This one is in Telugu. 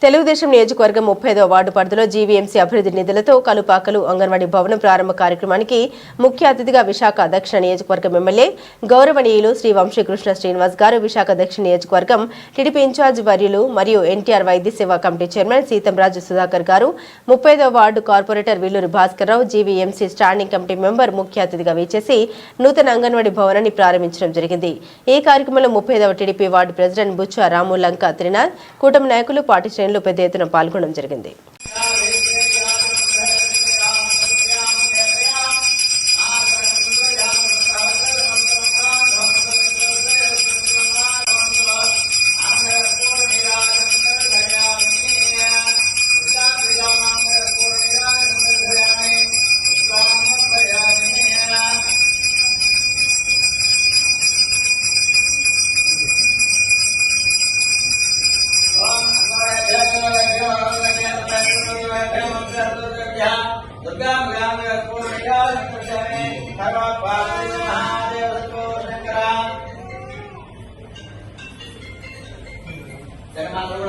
తెలుగుదేశం నియోజకవర్గం 35వ వార్డు పరిధిలో జీవీఎంసీ అభివృద్ధి నిధులతో కలుపాకలు అంగన్వాడీ భవనం ప్రారంభ కార్యక్రమానికి ముఖ్య అతిథిగా విశాఖ దక్షిణ నియోజకవర్గం ఎమ్మెల్యే గౌరవనీయులు శ్రీ వంశీకృష్ణ శ్రీనివాస్ గారు, విశాఖ దక్షిణ నియోజకవర్గం టీడీపీ ఇన్ఛార్జ్ వర్యులు మరియు ఎన్టీఆర్ వైద్య సేవా కమిటీ చైర్మన్ సీతంరాజు సుధాకర్ గారు, 35వ ward corporator Villuri Bhaskarrao, GVMC standing committee member ముఖ్య అతిథిగా వీచేసి నూతన అంగన్వాడీ భవనాన్ని ప్రారంభించడం జరిగింది. ఈ కార్యక్రమంలో 35వ టీడీపీ వార్డు ప్రెసిడెంట్ బుచ్చా రాములంక త్రినాథ్, కూటమి నాయకులు, పార్టీ శ్రేణులు పెద్ద ఎత్తున పాల్గొనడం జరిగింది. Duga